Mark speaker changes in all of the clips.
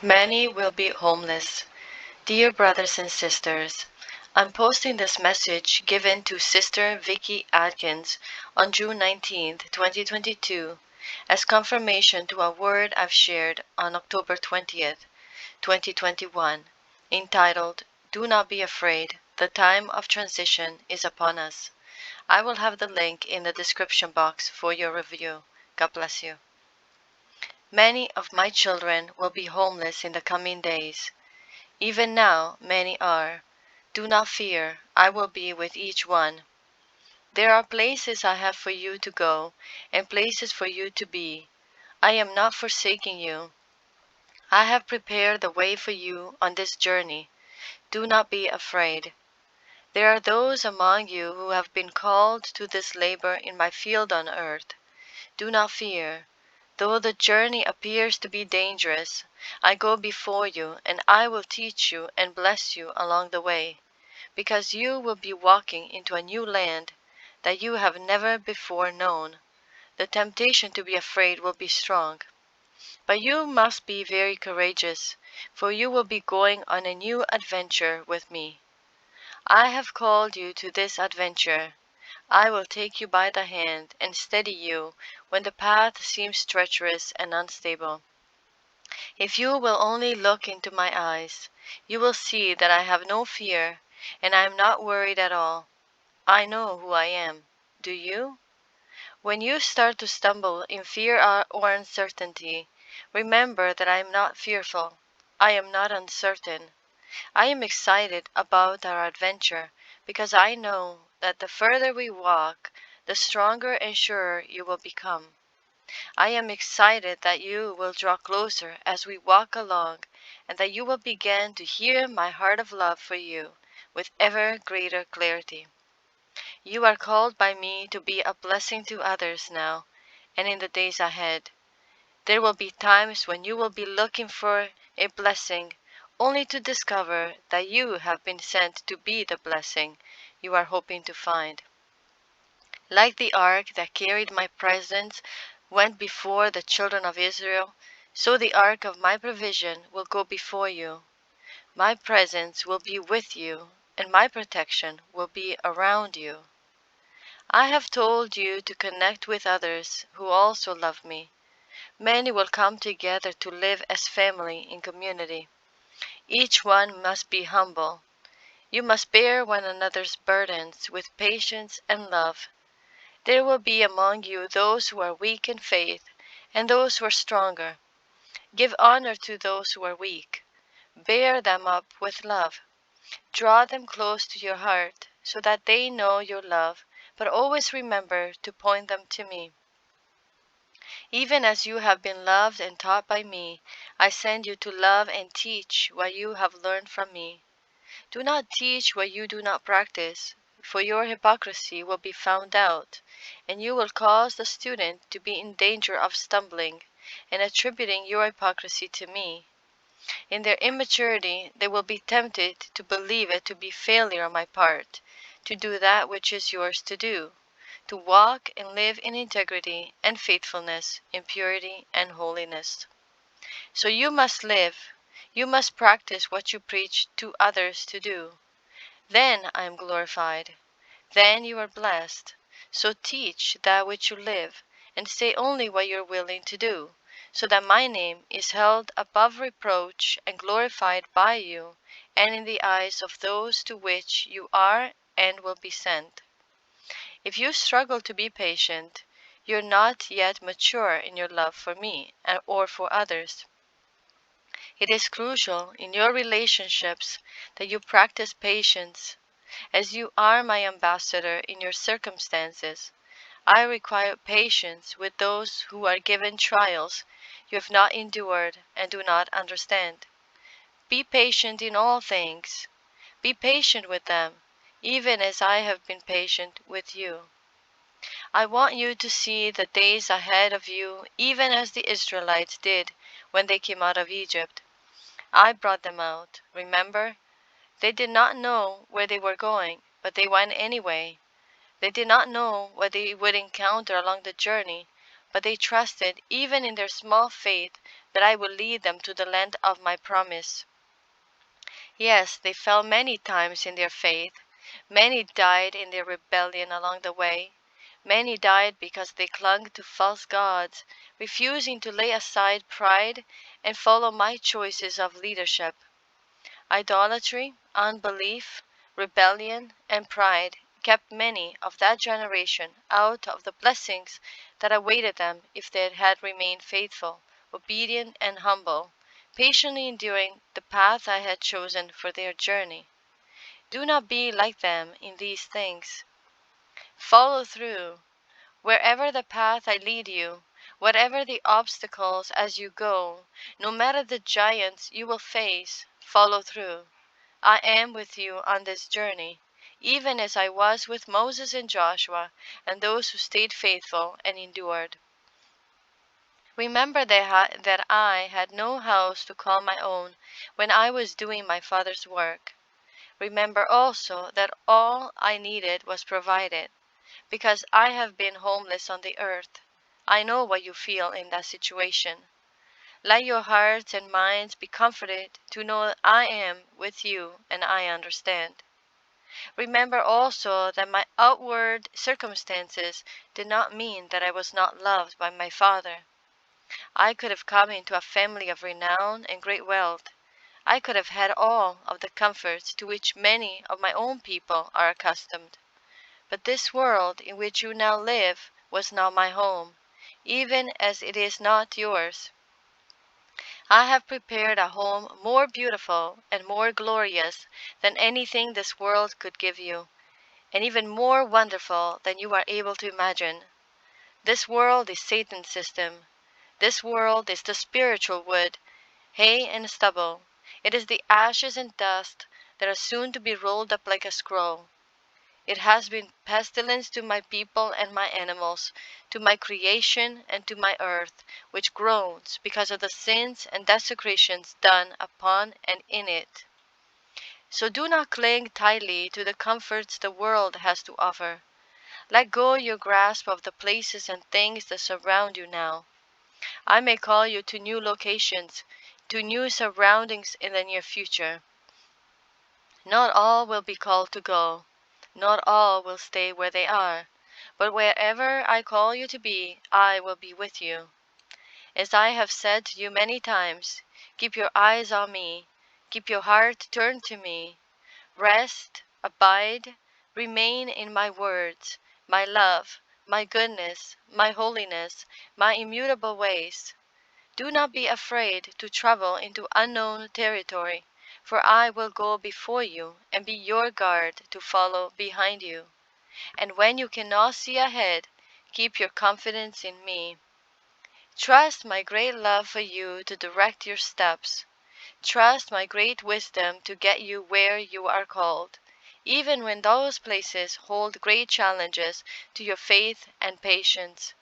Speaker 1: Many will be homeless. Dear brothers and sisters, I'm posting this message given to Sister Vicky Atkins on June 19th, 2022, as confirmation to a word I've shared on October 20th, 2021, entitled, Do Not Be Afraid, the Time of Transition is Upon Us. I will have the link in the description box for your review. God bless you. Many of my children will be homeless in the coming days. Even now many are. Do not fear, I will be with each one. There are places I have for you to go, and places for you to be. I am not forsaking you. I have prepared the way for you on this journey. Do not be afraid. There are those among you who have been called to this labor in my field on earth. Do not fear. Though the journey appears to be dangerous, I go before you, and I will teach you and bless you along the way, because you will be walking into a new land that you have never before known. The temptation to be afraid will be strong, but you must be very courageous, for you will be going on a new adventure with me. I have called you to this adventure. I will take you by the hand and steady you when the path seems treacherous and unstable. If you will only look into my eyes, you will see that I have no fear, and I am not worried at all. I know who I am. Do you? When you start to stumble in fear or uncertainty, remember that I am not fearful. I am not uncertain. I am excited about our adventure because I know that the further we walk, the stronger and surer you will become. I am excited that you will draw closer as we walk along, and that you will begin to hear my heart of love for you with ever greater clarity. You are called by me to be a blessing to others now and in the days ahead. There will be times when you will be looking for a blessing, only to discover that you have been sent to be the blessing you are hoping to find. Like the ark that carried my presence went before the children of Israel, so the ark of my provision will go before you. My presence will be with you, and my protection will be around you. I have told you to connect with others who also love me. Many will come together to live as family in community. Each one must be humble. You must bear one another's burdens with patience and love. There will be among you those who are weak in faith and those who are stronger. Give honor to those who are weak. Bear them up with love. Draw them close to your heart so that they know your love, but always remember to point them to me. Even as you have been loved and taught by me, I send you to love and teach what you have learned from me. Do not teach what you do not practice, for your hypocrisy will be found out, and you will cause the student to be in danger of stumbling and attributing your hypocrisy to me. In their immaturity, they will be tempted to believe it to be failure on my part, to do that which is yours to do, to walk and live in integrity and faithfulness, in purity and holiness. So you must live, you must practice what you preach to others to do. Then I am glorified, then you are blessed. So teach that which you live, and say only what you are willing to do, so that my name is held above reproach and glorified by you and in the eyes of those to which you are and will be sent. If you struggle to be patient, you're not yet mature in your love for me or for others. It is crucial in your relationships that you practice patience. As you are my ambassador in your circumstances, I require patience with those who are given trials you have not endured and do not understand. Be patient in all things. Be patient with them, even as I have been patient with you. I want you to see the days ahead of you, even as the Israelites did when they came out of Egypt. I brought them out, remember? They did not know where they were going, but they went anyway. They did not know what they would encounter along the journey, but they trusted, even in their small faith, that I would lead them to the land of my promise. Yes, they fell many times in their faith. Many died in their rebellion along the way. Many died because they clung to false gods, refusing to lay aside pride and follow my choices of leadership. Idolatry, unbelief, rebellion, and pride kept many of that generation out of the blessings that awaited them if they had remained faithful, obedient, and humble, patiently enduring the path I had chosen for their journey. Do not be like them in these things. Follow through. Wherever the path I lead you, whatever the obstacles as you go, no matter the giants you will face, follow through. I am with you on this journey, even as I was with Moses and Joshua and those who stayed faithful and endured. Remember that I had no house to call my own when I was doing my Father's work. Remember also that all I needed was provided, because I have been homeless on the earth. I know what you feel in that situation. Let your hearts and minds be comforted to know that I am with you and I understand. Remember also that my outward circumstances did not mean that I was not loved by my Father. I could have come into a family of renown and great wealth. I could have had all of the comforts to which many of my own people are accustomed. But this world in which you now live was not my home, even as it is not yours. I have prepared a home more beautiful and more glorious than anything this world could give you, and even more wonderful than you are able to imagine. This world is Satan's system. This world is the spiritual wood, hay and stubble. It is the ashes and dust that are soon to be rolled up like a scroll. It has been pestilence to my people and my animals, to my creation and to my earth, which groans because of the sins and desecrations done upon and in it. So do not cling tightly to the comforts the world has to offer. Let go your grasp of the places and things that surround you now. I may call you to new locations, to new surroundings in the near future. Not all will be called to go. Not all will stay where they are. But wherever I call you to be, I will be with you. As I have said to you many times, keep your eyes on me. Keep your heart turned to me. Rest, abide, remain in my words, my love, my goodness, my holiness, my immutable ways. Do not be afraid to travel into unknown territory, for I will go before you and be your guard to follow behind you. And when you cannot see ahead, keep your confidence in me. Trust my great love for you to direct your steps. Trust my great wisdom to get you where you are called, even when those places hold great challenges to your faith and patience.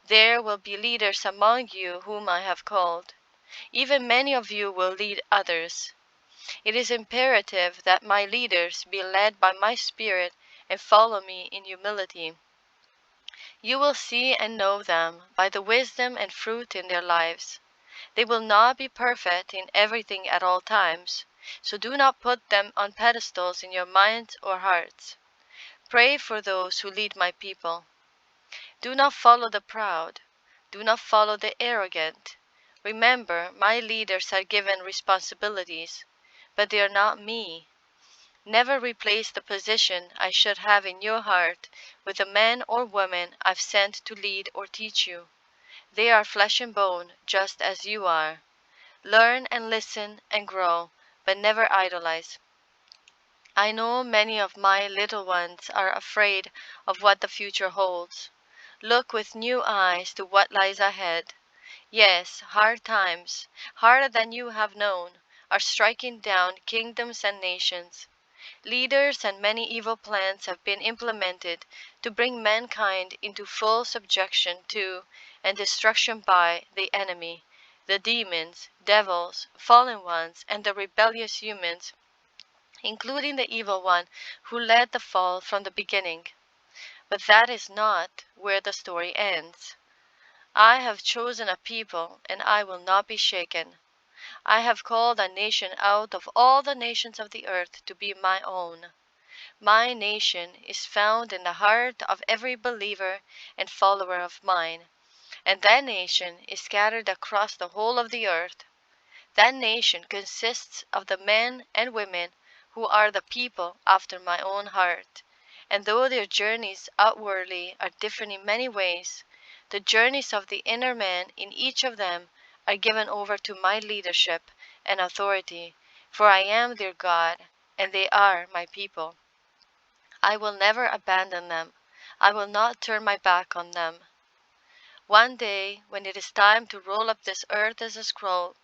Speaker 1: There will be leaders among you whom I have called. Even many of you will lead others. It is imperative that my leaders be led by my Spirit and follow me in humility. You will see and know them by the wisdom and fruit in their lives. They will not be perfect in everything at all times, so do not put them on pedestals in your minds or hearts. Pray for those who lead my people. Do not follow the proud. Do not follow the arrogant. Remember, my leaders are given responsibilities, but they are not me. Never replace the position I should have in your heart with the man or woman I've sent to lead or teach you. They are flesh and bone, just as you are. Learn and listen and grow, but never idolize. I know many of my little ones are afraid of what the future holds. Look with new eyes to what lies ahead. Yes, hard times, harder than you have known, are striking down kingdoms and nations. Leaders and many evil plans have been implemented to bring mankind into full subjection to and destruction by the enemy, the demons, devils, fallen ones, and the rebellious humans, including the evil one who led the fall from the beginning. But that is not where the story ends. I have chosen a people, and I will not be shaken. I have called a nation out of all the nations of the earth to be my own. My nation is found in the heart of every believer and follower of mine, and that nation is scattered across the whole of the earth. That nation consists of the men and women who are the people after my own heart, and though their journeys outwardly are different in many ways, the journeys of the inner man in each of them are given over to my leadership and authority, for I am their God, and they are my people. I will never abandon them. I will not turn my back on them. One day, when it is time to roll up this earth as a scroll,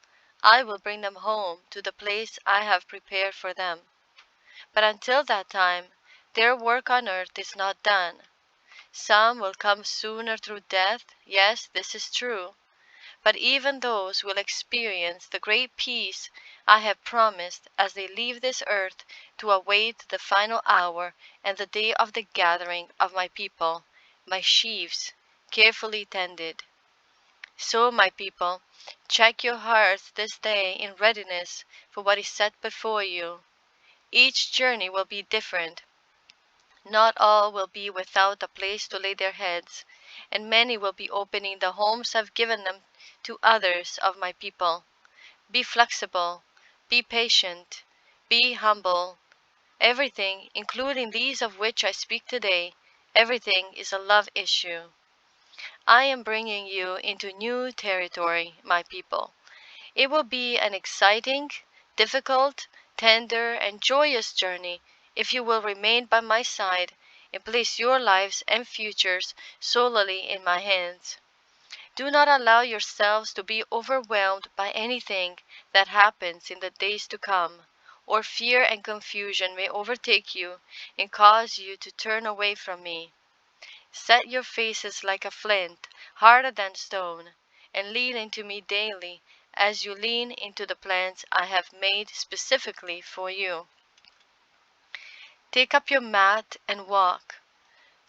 Speaker 1: I will bring them home to the place I have prepared for them. But until that time, their work on earth is not done. Some will come sooner through death, yes, this is true. But even those will experience the great peace I have promised as they leave this earth to await the final hour and the day of the gathering of my people, my sheaves, carefully tended. So, my people, check your hearts this day in readiness for what is set before you. Each journey will be different. Not all will be without a place to lay their heads, and many will be opening the homes I've given them to others of my people. Be flexible, be patient, be humble. Everything, including these of which I speak today, everything is a love issue. I am bringing you into new territory, my people. It will be an exciting, difficult, tender, and joyous journey if you will remain by my side and place your lives and futures solely in my hands. Do not allow yourselves to be overwhelmed by anything that happens in the days to come, or fear and confusion may overtake you and cause you to turn away from me. Set your faces like a flint, harder than stone, and lean into me daily as you lean into the plans I have made specifically for you. Take up your mat and walk.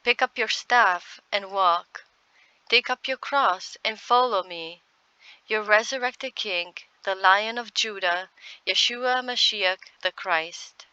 Speaker 1: Pick up your staff and walk. Take up your cross and follow me. Your resurrected King, the Lion of Judah, Yeshua Mashiach the Christ.